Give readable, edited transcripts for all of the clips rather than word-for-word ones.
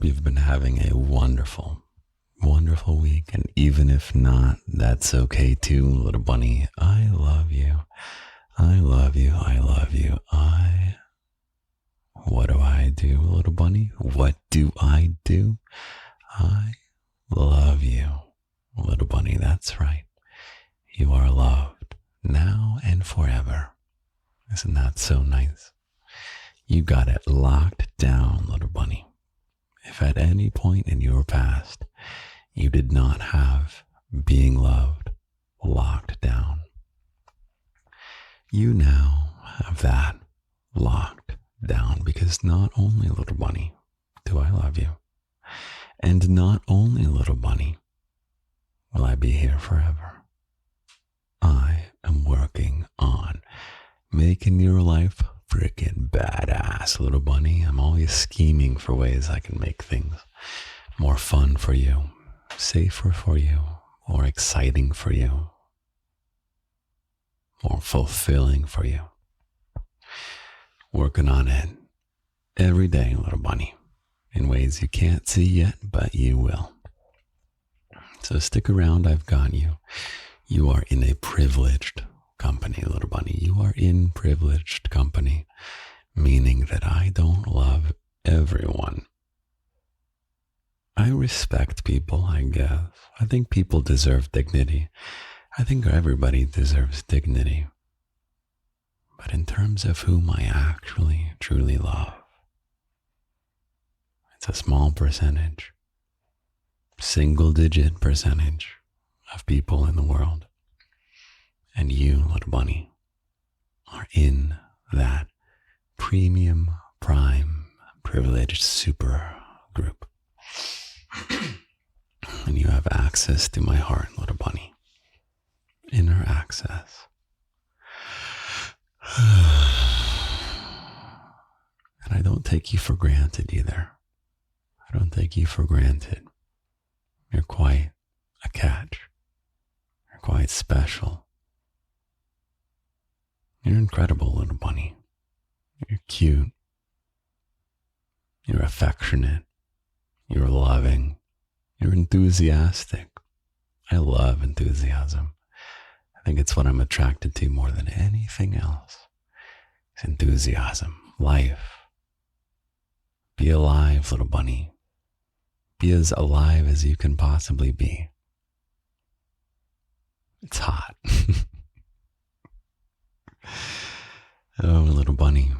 hope you've been having a wonderful, wonderful week. And even if not, that's okay too, little bunny. I love you. I love you. I love you. What do I do, little bunny? What do I do? I love you, little bunny. That's right. You are loved now and forever. Isn't that so nice? You got it locked down, little bunny. If at any point in your past you did not have being loved locked down, you now have that locked down, because not only, little bunny, do I love you, and not only, little bunny, will I be here forever. I am working on making your life freaking badass, little bunny. I'm always scheming for ways I can make things more fun for you, safer for you, more exciting for you, more fulfilling for you. Working on it every day, little bunny, in ways you can't see yet, but you will. So stick around, I've got you. You are in a privileged company, little bunny. You are in privileged company, meaning that I don't love everyone. I respect people, I guess. I think people deserve dignity. I think everybody deserves dignity. But in terms of whom I actually, truly love, it's a small percentage, single-digit percentage of people in the world. And you, little bunny, are in that premium, prime, privileged super group. And you have access to my heart, little bunny. Inner access. And I don't take you for granted either. I don't take you for granted. You're quite a catch. You're quite special. You're incredible, little bunny. You're cute. You're affectionate. You're loving. You're enthusiastic. I love enthusiasm. I think it's what I'm attracted to more than anything else. It's enthusiasm, life. Be alive, little bunny. Be as alive as you can possibly be. It's hot. Oh, little bunny,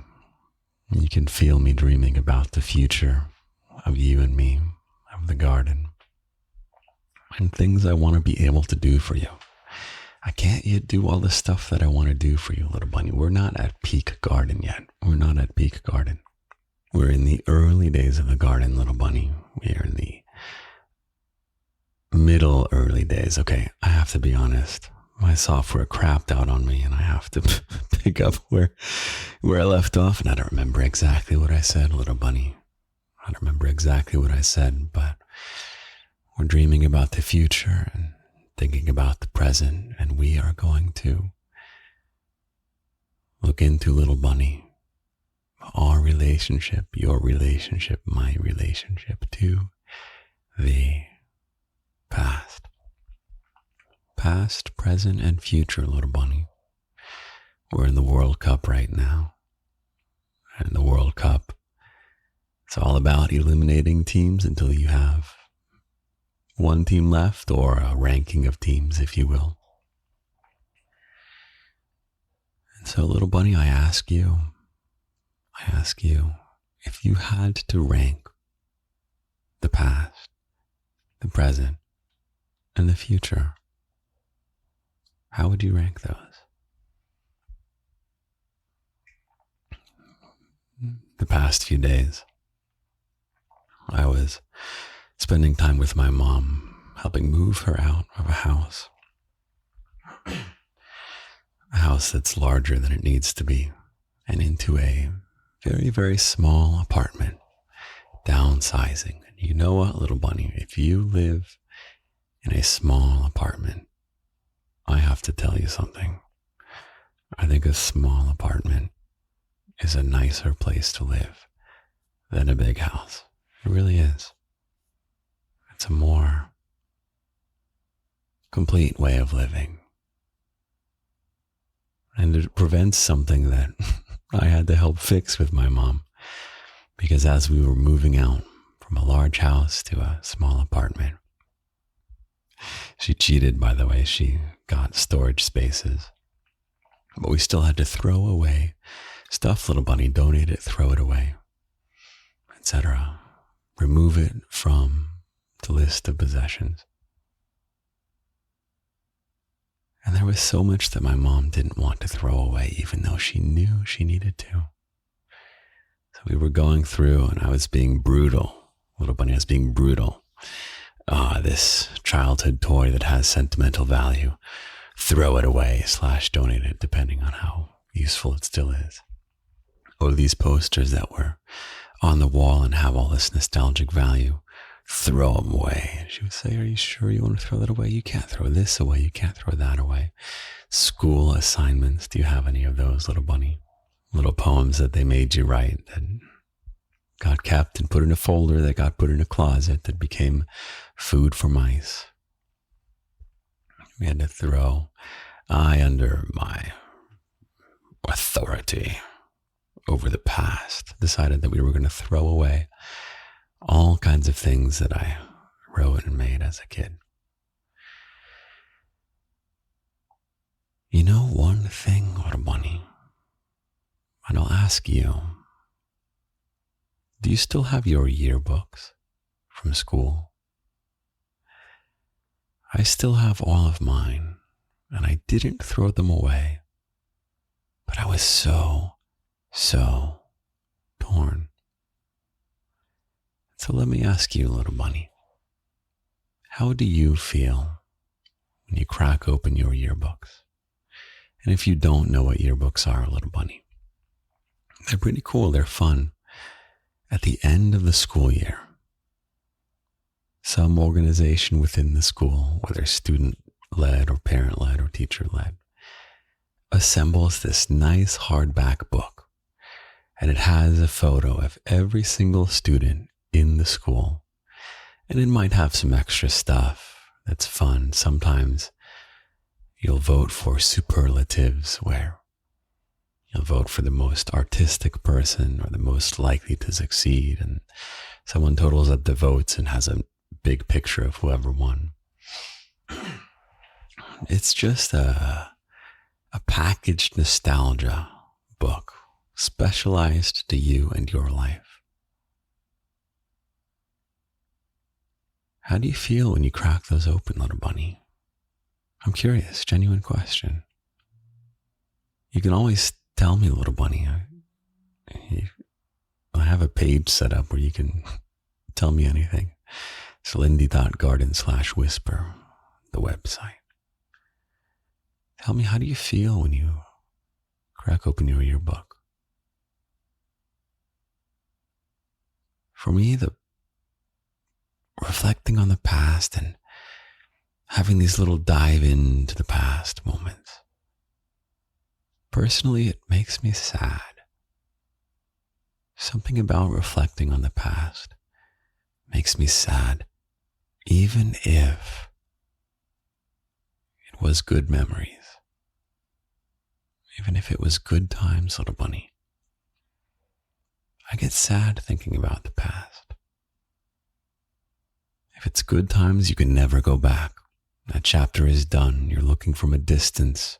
you can feel me dreaming about the future of you and me, of the garden, and things I want to be able to do for you. I can't yet do all the stuff that I want to do for you, little bunny. We're not at peak garden yet. We're not at peak garden. We're in the early days of the garden, little bunny. We are in the middle early days. Okay, I have to be honest. My software crapped out on me and I have to pick up where I left off, and I don't remember exactly what I said, little bunny. I don't remember exactly what I said, but we're dreaming about the future and thinking about the present, and we are going to look into, little bunny, our relationship, your relationship, my relationship to the past. Past, present, and future, little bunny. We're in the World Cup right now. And the World Cup, it's all about eliminating teams until you have one team left, or a ranking of teams, if you will. And so, little bunny, I ask you, if you had to rank the past, the present, and the future, how would you rank those? The past few days, I was spending time with my mom, helping move her out of a house that's larger than it needs to be, and into a very, very small apartment, downsizing. And you know what, little bunny, if you live in a small apartment, I have to tell you something. I think a small apartment is a nicer place to live than a big house. It really is. It's a more complete way of living. And it prevents something that I had to help fix with my mom. Because as we were moving out from a large house to a small apartment, she cheated, by the way. She got storage spaces. But we still had to throw away stuff, little bunny. Donate it, throw it away, etc. Remove it from the list of possessions. And there was so much that my mom didn't want to throw away, even though she knew she needed to. So we were going through, and I was being brutal. Little bunny, I was being brutal. This childhood toy that has sentimental value, throw it away / donate it, depending on how useful it still is. Or these posters that were on the wall and have all this nostalgic value, throw them away. And she would say, are you sure you want to throw that away? You can't throw this away. You can't throw that away. School assignments. Do you have any of those, little bunny? Little poems that they made you write that got kept and put in a folder that got put in a closet that became food for mice. We had to throw. I, under my authority over the past, decided that we were going to throw away all kinds of things that I wrote and made as a kid. You know one thing, little bunny, and I'll ask you, do you still have your yearbooks from school? I still have all of mine, and I didn't throw them away, but I was so torn. So let me ask you, little bunny, how do you feel when you crack open your yearbooks? And if you don't know what yearbooks are, little bunny, they're pretty cool, they're fun. At the end of the school year, some organization within the school, whether student-led or parent-led or teacher-led, assembles this nice hardback book, and it has a photo of every single student in the school, and it might have some extra stuff that's fun. Sometimes you'll vote for superlatives, where you'll vote for the most artistic person or the most likely to succeed, and someone totals up the votes and has a big picture of whoever won. It's just a packaged nostalgia book, specialized to you and your life. How do you feel when you crack those open, little bunny? I'm curious, genuine question. You can always tell me, little bunny. I have a page set up where you can tell me anything. It's lindy.garden/whisper, the website. Tell me, how do you feel when you crack open your yearbook? For me, the reflecting on the past and having these little dive into the past moments, personally, it makes me sad. Something about reflecting on the past makes me sad, even if it was good memories. Even if it was good times, little bunny. I get sad thinking about the past. If it's good times, you can never go back. That chapter is done. You're looking from a distance,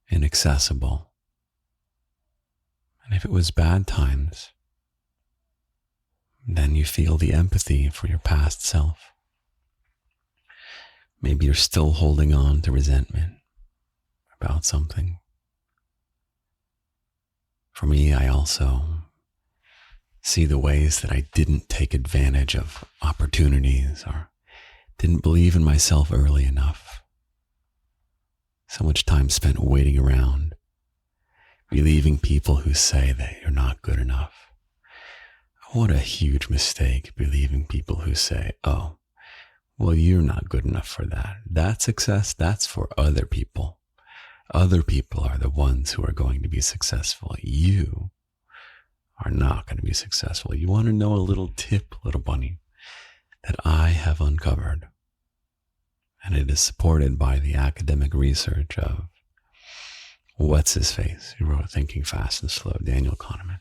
inaccessible. And if it was bad times, then you feel the empathy for your past self. Maybe you're still holding on to resentment about something. For me, I also see the ways that I didn't take advantage of opportunities or didn't believe in myself early enough. So much time spent waiting around, believing people who say that you're not good enough. What a huge mistake, believing people who say, oh, well, you're not good enough for that. That success, that's for other people. Other people are the ones who are going to be successful. You are not going to be successful. You want to know a little tip, little bunny, that I have uncovered, and it is supported by the academic research of what's his face, who wrote Thinking Fast and Slow, Daniel Kahneman.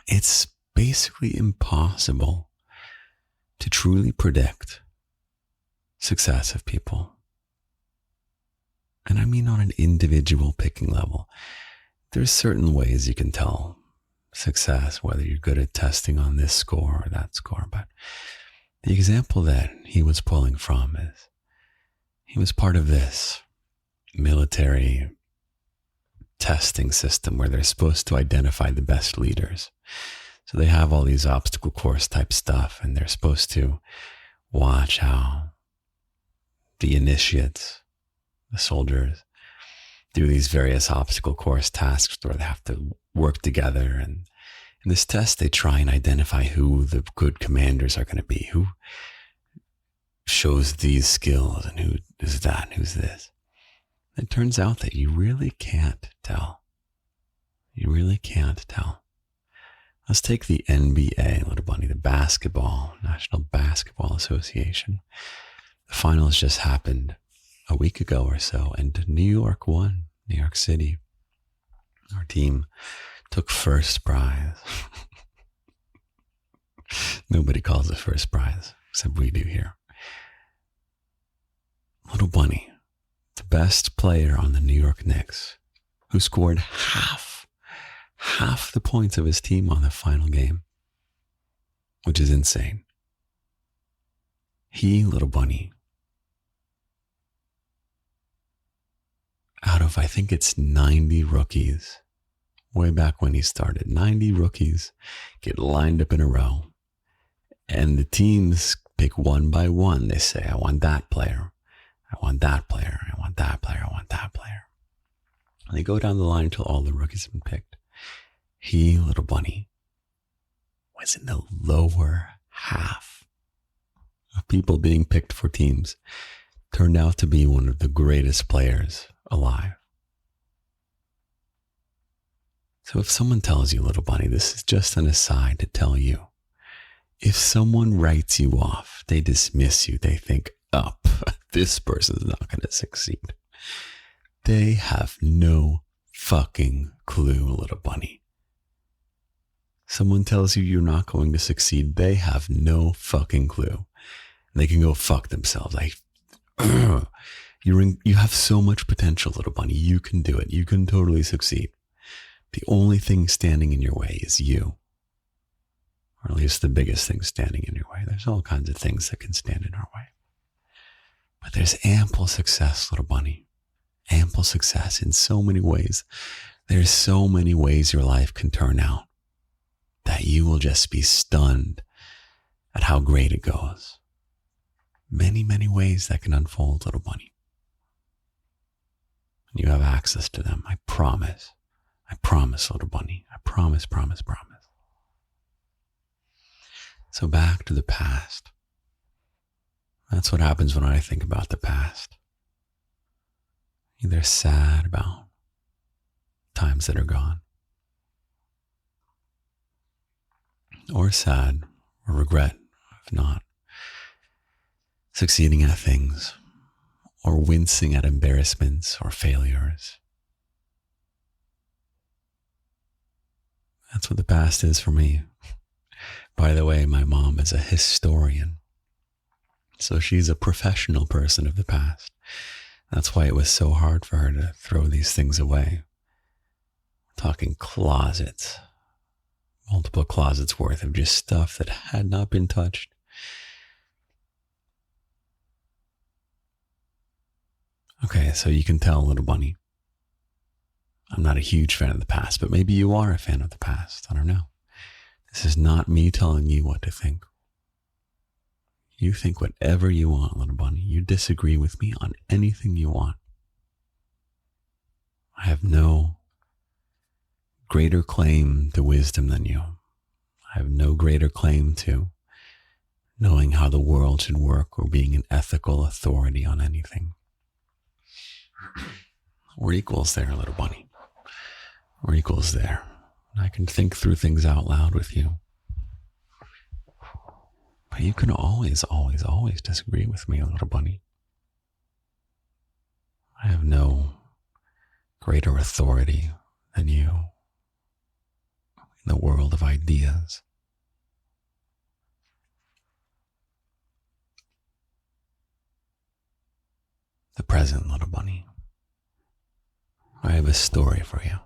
It's basically impossible to truly predict success of people. And I mean on an individual picking level. There's certain ways you can tell success, whether you're good at testing on this score or that score. But the example that he was pulling from is he was part of this military testing system where they're supposed to identify the best leaders. So they have all these obstacle course type stuff, and they're supposed to watch how the initiates, the soldiers, do these various obstacle course tasks where they have to work together. And in this test, they try and identify who the good commanders are going to be, who shows these skills and who is that and who's this. It turns out that you really can't tell. You really can't tell. Let's take the NBA, little bunny, the basketball, National Basketball Association. The finals just happened a week ago or so, and New York won. New York City. Our team took first prize. Nobody calls it first prize, except we do here. Little bunny, the best player on the New York Knicks, who scored half the points of his team on the final game, which is insane. He, little bunny, out of, I think it's 90 rookies, way back when he started, 90 rookies get lined up in a row, and the teams pick one by one. They say, I want that player, I want that player, I want that player, I want that player. And they go down the line until all the rookies have been picked. He, little bunny, was in the lower half of people being picked for teams. Turned out to be one of the greatest players alive. So if someone tells you, little bunny, this is just an aside to tell you, if someone writes you off, they dismiss you, they think, up, this person's not going to succeed. They have no fucking clue, little bunny. Someone tells you you're not going to succeed, they have no fucking clue. They can go fuck themselves. You have so much potential, little bunny. You can do it. You can totally succeed. The only thing standing in your way is you. Or at least the biggest thing standing in your way. There's all kinds of things that can stand in our way. But there's ample success, little bunny. Ample success in so many ways. There's so many ways your life can turn out that you will just be stunned at how great it goes. Many, many ways that can unfold, little bunny. You have access to them. I promise. I promise, little bunny. I promise, promise, promise. So back to the past. That's what happens when I think about the past. Either sad about times that are gone, or sad or regret of not succeeding at things, or wincing at embarrassments or failures. That's what the past is for me. By the way, my mom is a historian, so she's a professional person of the past. That's why it was so hard for her to throw these things away. We're talking closets, multiple closets worth of just stuff that had not been touched. Okay, so you can tell, little bunny, I'm not a huge fan of the past, but maybe you are a fan of the past. I don't know. This is not me telling you what to think. You think whatever you want, little bunny. You disagree with me on anything you want. I have no greater claim to wisdom than you. I have no greater claim to knowing how the world should work or being an ethical authority on anything. We're equals there, little bunny. We're equals there. And I can think through things out loud with you. But you can always, always, always disagree with me, little bunny. I have no greater authority than you in the world of ideas. The present, little bunny. I have a story for you.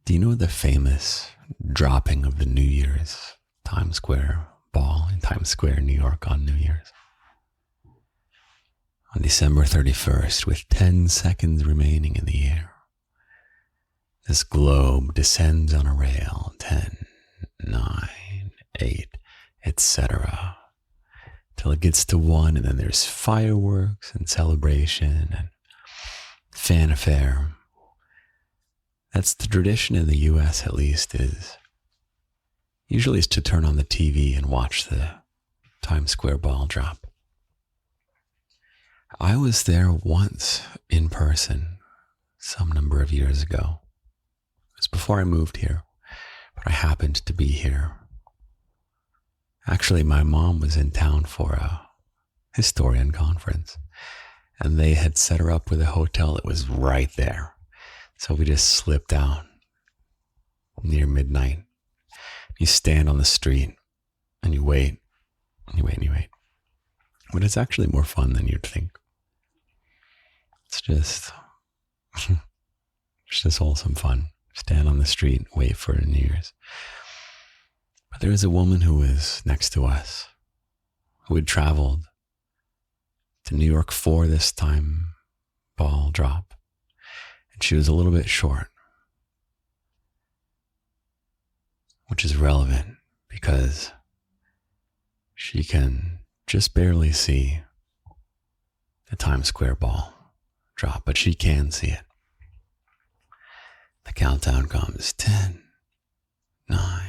Do you know the famous dropping of the New Year's Times Square ball in Times Square, New York on New Year's? On December 31st, with 10 seconds remaining in the air, this globe descends on a rail, 10, 9, 8, etc., till it gets to 1, and then there's fireworks and celebration and fanfare. That's the tradition in the US, at least, is usually is to turn on the TV and watch the Times Square ball drop. I was there once in person some number of years ago. It was before I moved here, but I happened to be here. Actually, my mom was in town for a historian conference, and they had set her up with a hotel that was right there. So we just slipped down near midnight. You stand on the street and you wait, and you wait, and you wait. But it's actually more fun than you'd think. It's just wholesome fun. Stand on the street, wait for New Year's. But there was a woman who was next to us who had traveled to New York for this time ball drop. And she was a little bit short, which is relevant because she can just barely see the Times Square ball drop, but she can see it. The countdown comes 10, 9,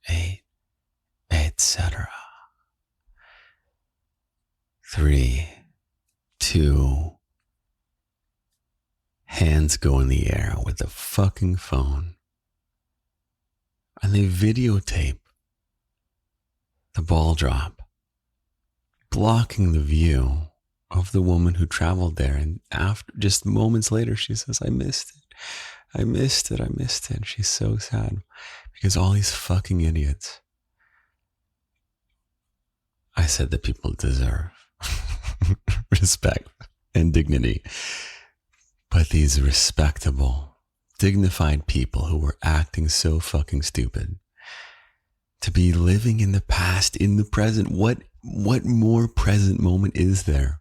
8, etc. 3, 2, hands go in the air with the fucking phone, and they videotape the ball drop, blocking the view of the woman who traveled there. And after, just moments later, she says, I missed it. I missed it. I missed it. And she's so sad because all these fucking idiots. I said that people deserve respect and dignity. But these respectable, dignified people who were acting so fucking stupid to be living in the past, in the present. What more present moment is there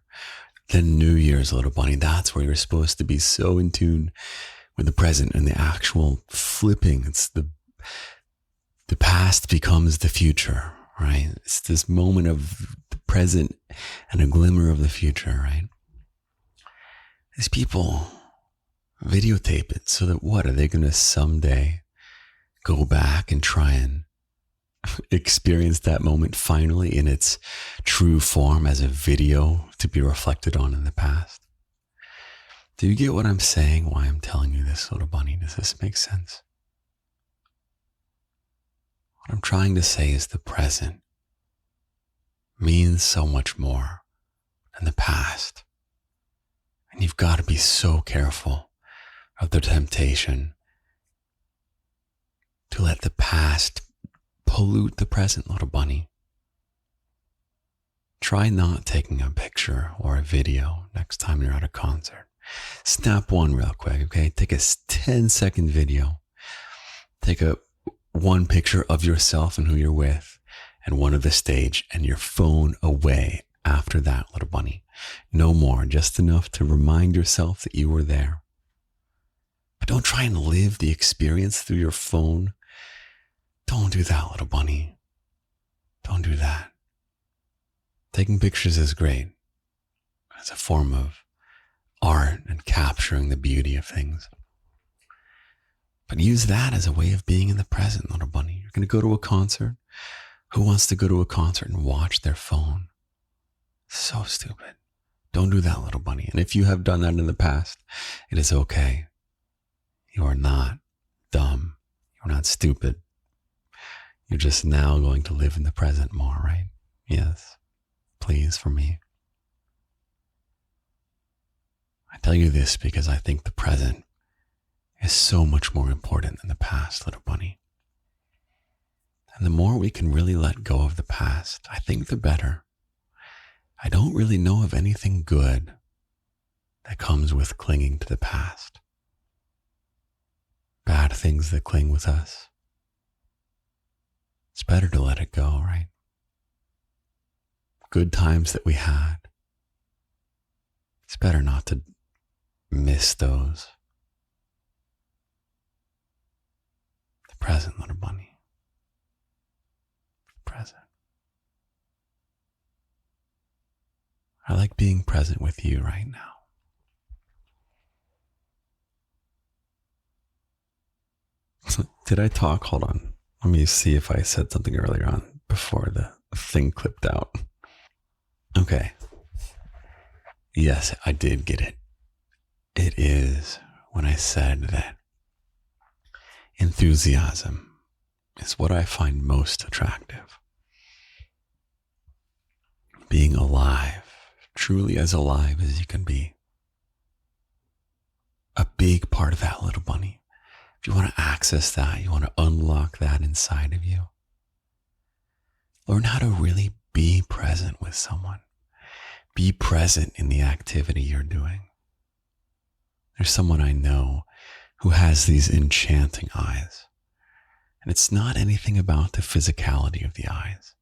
than New Year's, little bunny? That's where you're supposed to be so in tune with the present and the actual flipping. It's the past becomes the future, right? It's this moment of the present and a glimmer of the future, right? These people videotape it so that what? Are they going to someday go back and try and experience that moment finally in its true form as a video to be reflected on in the past? Do you get what I'm saying? Why I'm telling you this, little bunny? Does this make sense? What I'm trying to say is the present means so much more than the past. And you've got to be so careful of the temptation to let the past pollute the present, little bunny. Try not taking a picture or a video next time you're at a concert. Snap one real quick, okay? Take a 10-second video. Take one picture of yourself and who you're with, and one of the stage, and your phone away after that, little bunny. No more, just enough to remind yourself that you were there. But don't try and live the experience through your phone. Don't do that, little bunny. Don't do that. Taking pictures is great as a form of art and capturing the beauty of things. But use that as a way of being in the present, little bunny. You're going to go to a concert. Who wants to go to a concert and watch their phone? So stupid. Don't do that, little bunny. And if you have done that in the past, it is okay. You are not dumb. You're not stupid. You're just now going to live in the present more, right? Yes. Please, for me. I tell you this because I think the present is so much more important than the past, little bunny. And the more we can really let go of the past, I think the better. I don't really know of anything good that comes with clinging to the past. Bad things that cling with us. It's better to let it go, right? Good times that we had. It's better not to miss those. The present, little bunny. The present. I like being present with you right now. Did I talk? Hold on. Let me see if I said something earlier on before the thing clipped out. Okay. Yes, I did get it. It is when I said that enthusiasm is what I find most attractive. Being alive, truly as alive as you can be. A big part of that, little bunny. If you want to access that, you want to unlock that inside of you. Learn how to really be present with someone. Be present in the activity you're doing. There's someone I know who has these enchanting eyes. And it's not anything about the physicality of the eyes.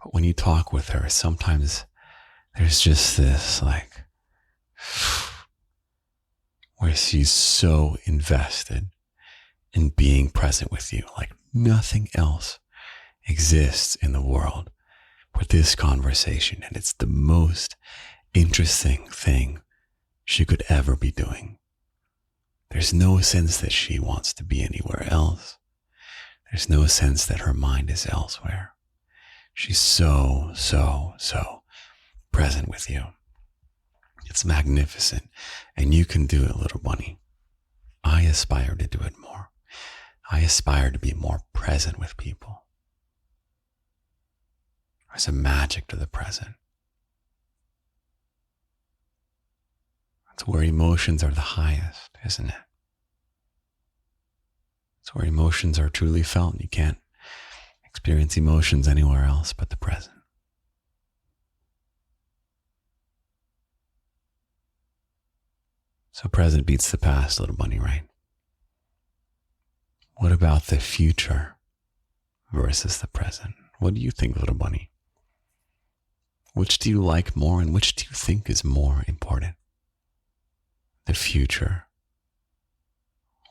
But when you talk with her, sometimes there's just this where she's so invested in being present with you, like nothing else exists in the world but this conversation. And it's the most interesting thing she could ever be doing. There's no sense that she wants to be anywhere else. There's no sense that her mind is elsewhere. She's so present with you. It's magnificent. And you can do it, little bunny. I aspire to do it more. I aspire to be more present with people. There's a magic to the present. It's where emotions are the highest, isn't it? It's where emotions are truly felt. You can't experience emotions anywhere else but the present. So present beats the past, little bunny, right? What about the future versus the present? What do you think, little bunny? Which do you like more and which do you think is more important? The future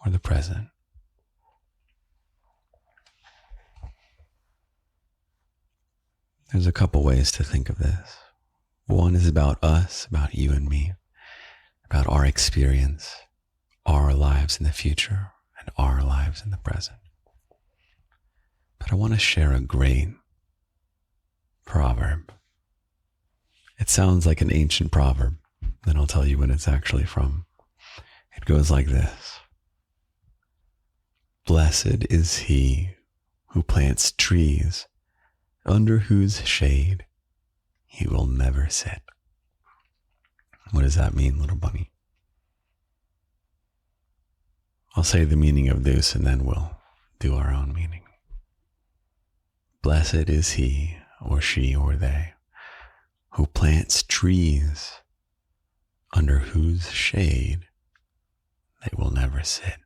or the present? There's a couple ways to think of this. One is about us, about you and me, about our experience, our lives in the future, and our lives in the present. But I want to share a great proverb. It sounds like an ancient proverb, then I'll tell you what it's actually from. It goes like this. Blessed is he who plants trees under whose shade he will never sit. What does that mean, little bunny? I'll say the meaning of this and then we'll do our own meaning. Blessed is he or she or they who plants trees under whose shade they will never sit.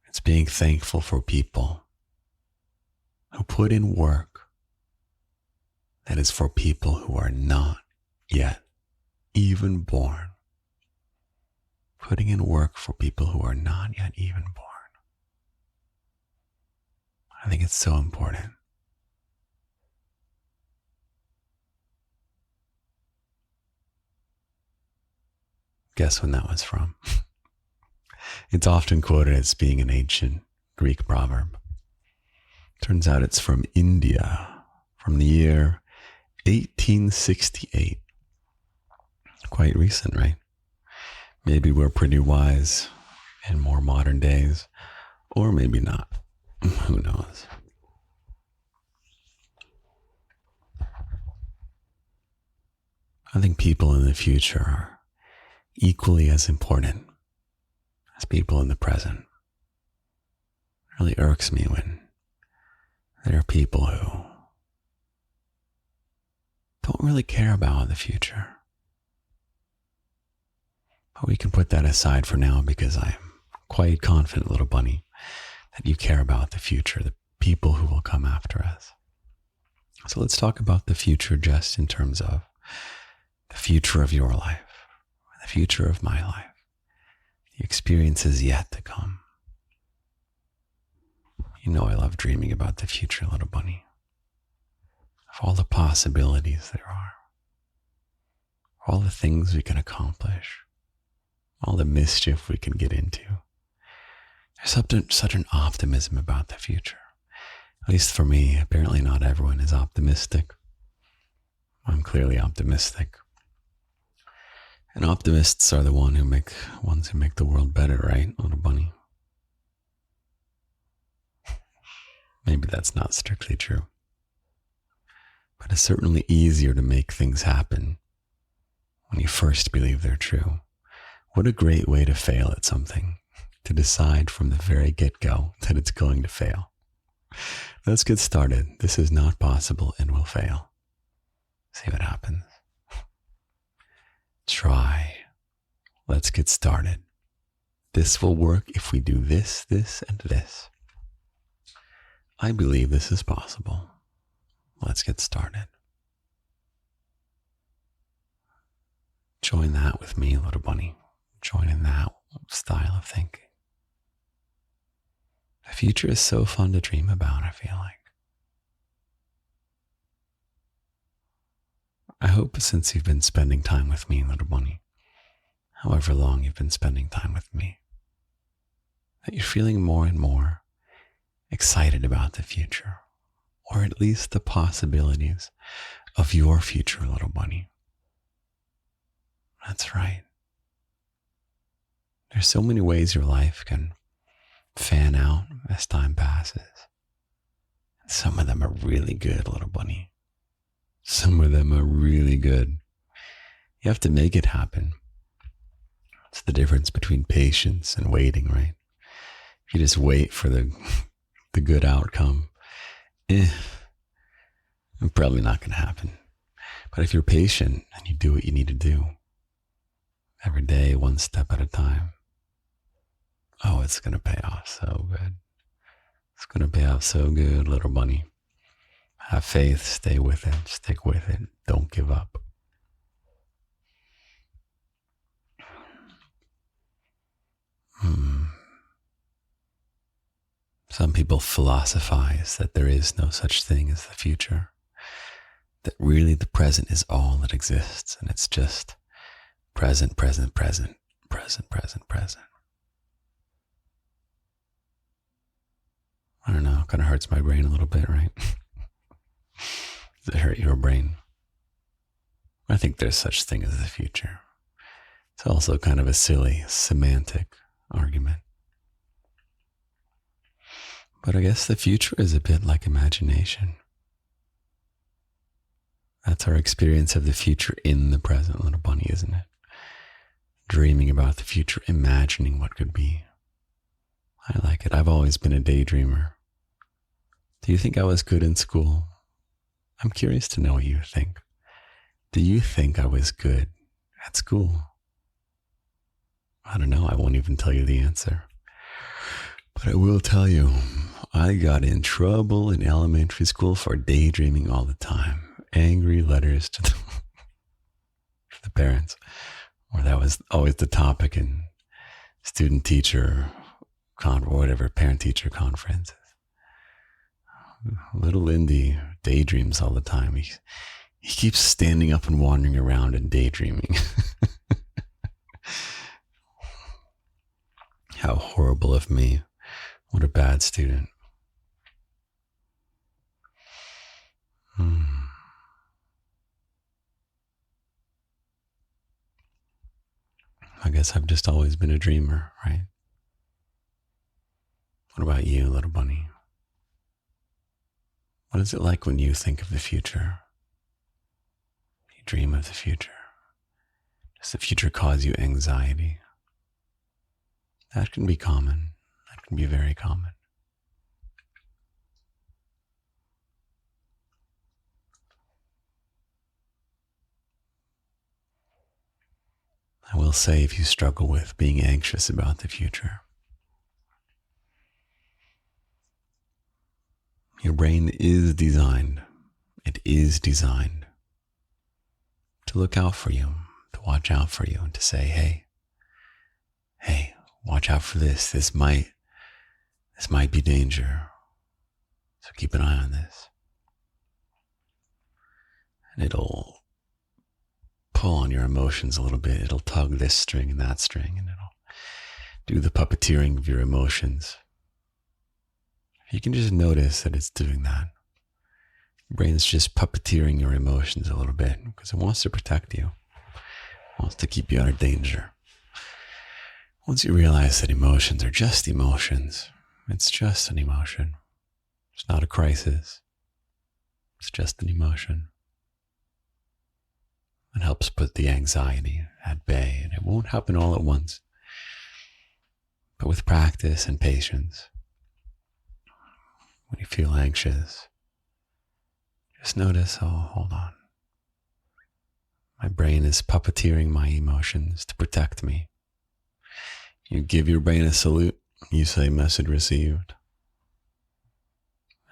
It's being thankful for people who put in work that is for people who are not yet even born. Putting in work for people who are not yet even born. I think it's so important. Guess when that was from? It's often quoted as being an ancient Greek proverb. Turns out it's from India, from the year 1868. Quite recent, right? Maybe we're pretty wise in more modern days, or maybe not. Who knows? I think people in the future are equally as important as people in the present. It really irks me when there are people who don't really care about the future. But we can put that aside for now because I am quite confident, little bunny, that you care about the future, the people who will come after us. So let's talk about the future just in terms of the future of your life, the future of my life, the experiences yet to come. You know I love dreaming about the future, little bunny, of all the possibilities there are, all the things we can accomplish, all the mischief we can get into. There's such an optimism about the future. At least for me. Apparently not everyone is optimistic. I'm clearly optimistic. And optimists are the ones who make the world better, right, little bunny? Maybe that's not strictly true. But it's certainly easier to make things happen when you first believe they're true. What a great way to fail at something, to decide from the very get-go that it's going to fail. Let's get started. This is not possible and will fail. See what happens. Try. Let's get started. This will work if we do this, this, and this. I believe this is possible. Let's get started. Join that with me, little bunny. Join in that style of thinking. The future is so fun to dream about, I feel like. I hope since you've been spending time with me, little bunny, however long you've been spending time with me, that you're feeling more and more excited about the future, or at least the possibilities of your future, little bunny. That's right. There's so many ways your life can fan out as time passes. Some of them are really good, little bunny. Some of them are really good. You have to make it happen. It's the difference between patience and waiting, right? If you just wait for the good outcome, it's probably not going to happen. But if you're patient and you do what you need to do, every day, one step at a time, oh, it's going to pay off so good. It's going to pay off so good, little bunny. Have faith, stay with it, stick with it, don't give up. Some people philosophize that there is no such thing as the future, that really the present is all that exists, and it's just present, present, present, present, present, present. I don't know, it kind of hurts my brain a little bit, right? Does it hurt your brain? I think there's such thing as the future. It's also kind of a silly semantic argument. But I guess the future is a bit like imagination. That's our experience of the future in the present, little bunny, isn't it? Dreaming about the future, imagining what could be. I like it. I've always been a daydreamer. Do you think I was good in school? I'm curious to know what you think. Do you think I was good at school? I don't know. I won't even tell you the answer. But I will tell you, I got in trouble in elementary school for daydreaming all the time. Angry letters to the parents. Or that was always the topic in student-teacher or whatever, parent-teacher conferences. Little Lindy daydreams all the time. He keeps standing up and wandering around and daydreaming. How horrible of me. What a bad student. I guess I've just always been a dreamer, right? What about you, little bunny? What is it like when you think of the future? You dream of the future. Does the future cause you anxiety? That can be common. That can be very common. I will say, if you struggle with being anxious about the future, your brain is designed, it is designed to look out for you, to watch out for you, and to say, hey, watch out for this. This might be danger. So keep an eye on this. And it'll pull on your emotions a little bit. It'll tug this string and that string, and it'll do the puppeteering of your emotions. You can just notice that it's doing that. Your brain's just puppeteering your emotions a little bit because it wants to protect you. It wants to keep you out of danger. Once you realize that emotions are just emotions, it's just an emotion. It's not a crisis. It's just an emotion. It helps put the anxiety at bay, and it won't happen all at once. But with practice and patience, when you feel anxious, just notice, oh, hold on. My brain is puppeteering my emotions to protect me. You give your brain a salute, you say message received.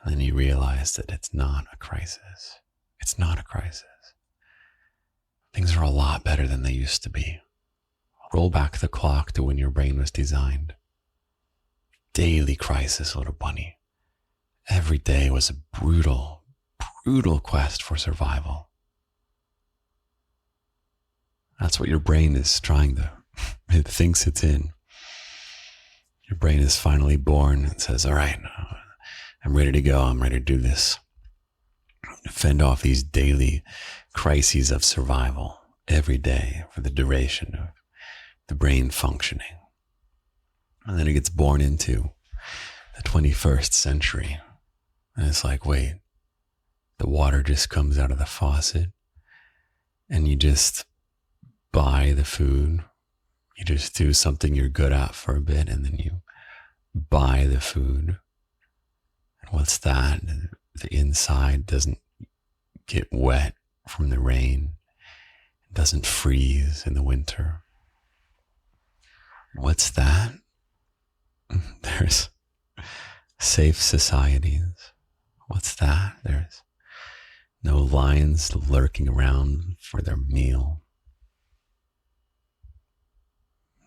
And then you realize that it's not a crisis. It's not a crisis. Things are a lot better than they used to be. Roll back the clock to when your brain was designed. Daily crisis, little bunny. Every day was a brutal, brutal quest for survival. That's what your brain is trying to, it thinks it's in. Your brain is finally born and says, all right, I'm ready to go. I'm ready to do this. Fend off these daily crises of survival every day for the duration of the brain functioning. And then it gets born into the 21st century. And it's like, wait, the water just comes out of the faucet and you just buy the food. You just do something you're good at for a bit and then you buy the food. And what's that? The inside doesn't get wet from the rain. It doesn't freeze in the winter. What's that? There's safe societies. What's that? There's no lions lurking around for their meal.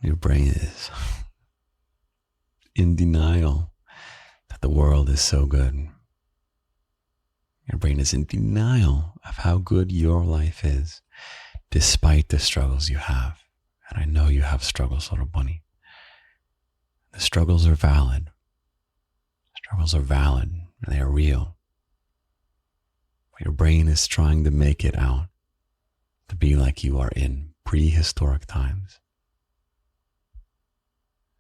Your brain is in denial that the world is so good. Your brain is in denial of how good your life is, despite the struggles you have. And I know you have struggles, little bunny. The struggles are valid. Struggles are valid, and they are real. But your brain is trying to make it out to be like you are in prehistoric times.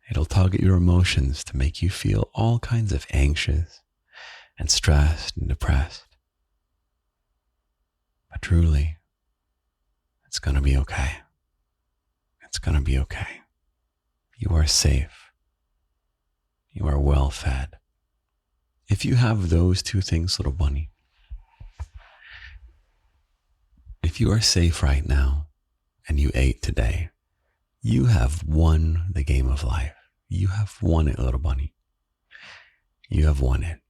It'll tug at your emotions to make you feel all kinds of anxious and stressed and depressed. But truly, it's going to be okay. It's going to be okay. You are safe. You are well fed. If you have those two things, little bunny, if you are safe right now and you ate today, you have won the game of life. You have won it, little bunny. You have won it.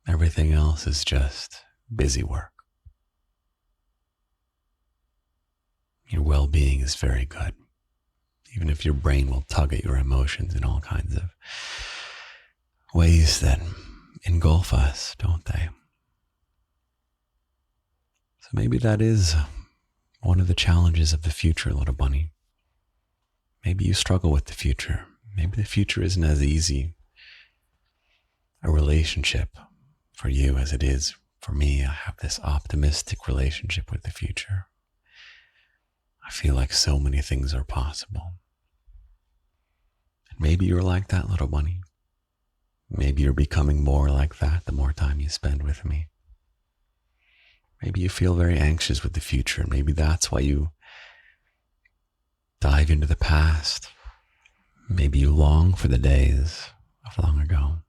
Everything else is just busy work. Your well-being is very good, even if your brain will tug at your emotions in all kinds of ways that engulf us, don't they? So maybe that is one of the challenges of the future, little bunny. Maybe you struggle with the future. Maybe the future isn't as easy a relationship for you as it is for me. I have this optimistic relationship with the future. I feel like so many things are possible. Maybe you're like that, little bunny. Maybe you're becoming more like that the more time you spend with me. Maybe you feel very anxious with the future. Maybe that's why you dive into the past. Maybe you long for the days of long ago.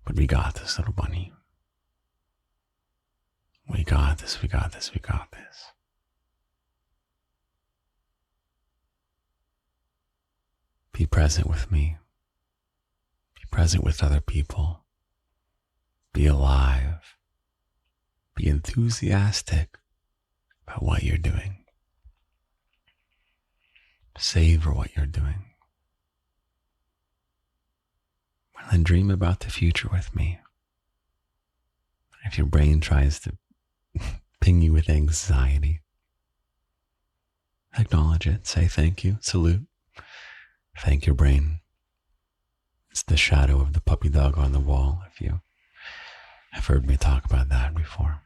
But we got this, little bunny. We got this, we got this, we got this. Be present with me. Be present with other people. Be alive. Be enthusiastic about what you're doing. Savor what you're doing. And dream about the future with me. If your brain tries to ping you with anxiety, acknowledge it. Say thank you. Salute. Thank your brain. It's the shadow of the puppy dog on the wall, if you have heard me talk about that before.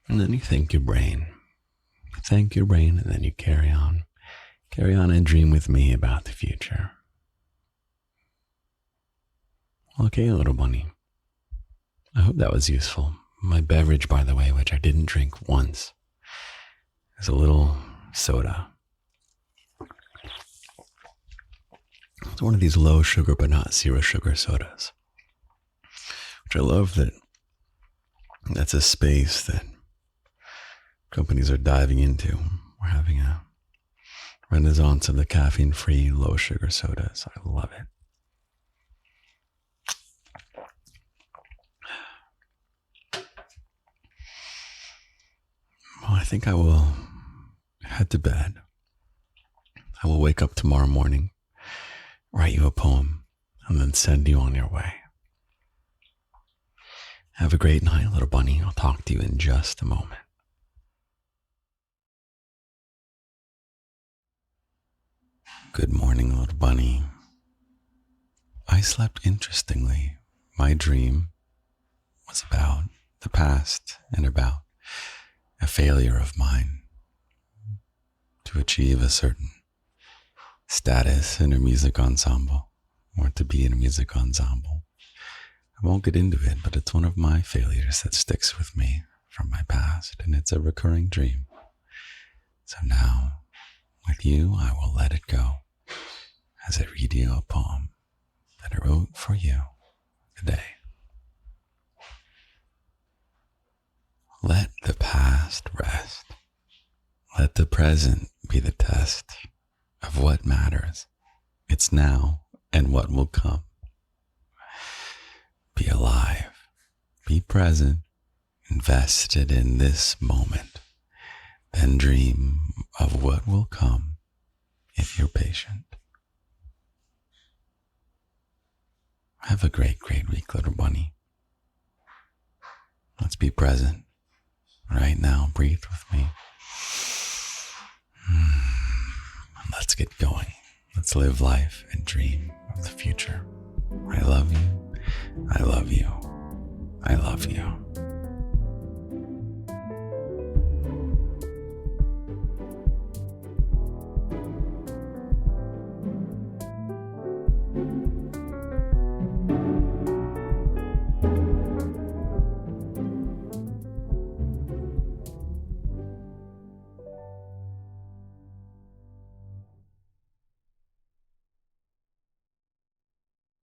And then you thank your brain. You thank your brain, and then you carry on. Carry on and dream with me about the future. Okay, little bunny. I hope that was useful. My beverage, by the way, which I didn't drink once, is a little soda. It's one of these low sugar but not zero sugar sodas, which I love that that's a space that companies are diving into. We're having a renaissance of the caffeine-free low sugar sodas. I love it. Well, I think I will head to bed. I will wake up tomorrow morning, write you a poem, and then send you on your way. Have a great night, little bunny. I'll talk to you in just a moment. Good morning, little bunny. I slept interestingly. My dream was about the past and about a failure of mine to achieve a certain status in a music ensemble, or to be in a music ensemble. I won't get into it, but it's one of my failures that sticks with me from my past, and it's a recurring dream. So now, with you, I will let it go as I read you a poem that I wrote for you today. Let the past rest. Let the present be the test of what matters. It's now and what will come. Be alive. Be present. Invested in this moment. Then dream of what will come if you're patient. Have a great, great week, little bunny. Let's be present. Right now, breathe with me. Let's get going. Let's live life and dream of the future. I love you. I love you. I love you.